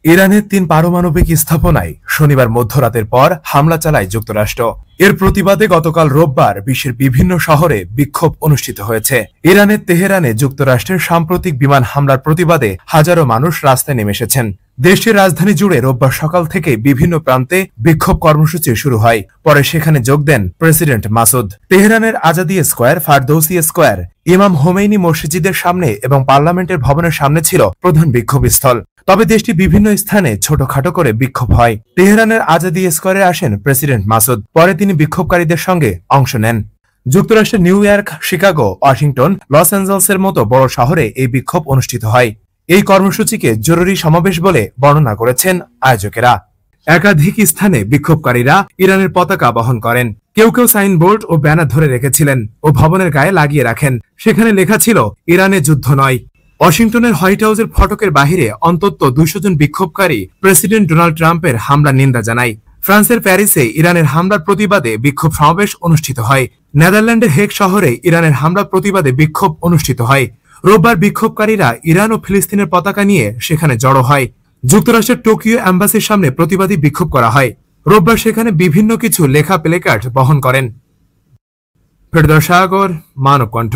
ইরানের ৩ পারমাণবিক স্থাপনায় শনিবার মধ্যরাতের পর হামলা চালায় যুক্তরাষ্ট্র। এর প্রতিবাদে গতকাল রোববার বিশ্বের বিভিন্ন শহরে বিক্ষোভ অনুষ্ঠিত হয়েছে। ইরানের তেহরানে যুক্তরাষ্ট্রের সাম্প্রতিক বিমান হামলার প্রতিবাদে হাজারো মানুষ রাস্তায় নেমে এসেছেন। দেশটির রাজধানী জুড়ে রোববার সকাল থেকে বিভিন্ন প্রান্তে বিক্ষোভ কর্মসূচি শুরু হয়। পরে সেখানে যোগ দেন প্রেসিডেন্ট মাসুদ। তেহরানের আজাদি স্কোয়ার, ফারদৌসি স্কোয়ার, ইমাম হোমেইনি মসজিদের সামনে এবং পার্লামেন্টের ভবনের সামনে ছিল প্রধান বিক্ষোভস্থল। তবে দেশটি বিভিন্ন স্থানে ছোটখাটো করে বিক্ষোভ হয়। তেহরানের আজাদি স্কোয়ারে আসেন প্রেসিডেন্ট মাসুদ। পরে তিনি বিক্ষোভকারীদের সঙ্গে অংশ নেন। যুক্তরাষ্ট্রের New York, Chicago, Washington, Los অ্যাঞ্জেলসের মতো বড় শহরে এই বিক্ষোভ অনুষ্ঠিত হয়। এই কর্মসূচিকে জরুরি সমাবেশ বলে বর্ণনা করেছেন আয়োজকেরা। একাধিক স্থানে বিক্ষোভকারীরা ইরানের পতাকা বহন করেন। কেউ কেউ সাইনবোর্ড ও ব্যানার ধরে রেখেছিলেন ও ভবনের গায়ে লাগিয়ে রাখেন। সেখানে লেখা ছিল, ইরানে যুদ্ধ নয়। ওয়াশিংটনের হোয়াইট হাউসের ফটকের বাহিরে অন্তত ২০০ জন বিক্ষোভকারী প্রেসিডেন্ট ডোনাল্ড ট্রাম্পের হামলার নিন্দা জানায়। ফ্রান্সের প্যারিসে ইরানের হামলার প্রতিবাদে বিক্ষোভ সমাবেশ অনুষ্ঠিত হয়। নেদারল্যান্ডের হেগ শহরে ইরানের হামলার প্রতিবাদে বিক্ষোভ অনুষ্ঠিত হয়। রোববার বিক্ষোভকারীরা ইরান ও ফিলিস্তিনের পতাকা নিয়ে সেখানে জড়ো হয়। যুক্তরাষ্ট্রের টোকিও অ্যাম্বাসির সামনে প্রতিবাদী বিক্ষোভ করা হয়। রোববার সেখানে বিভিন্ন কিছু লেখা প্লেকার্ড বহন করেন। ফেরদৌস সাগর, মানব কণ্ঠ।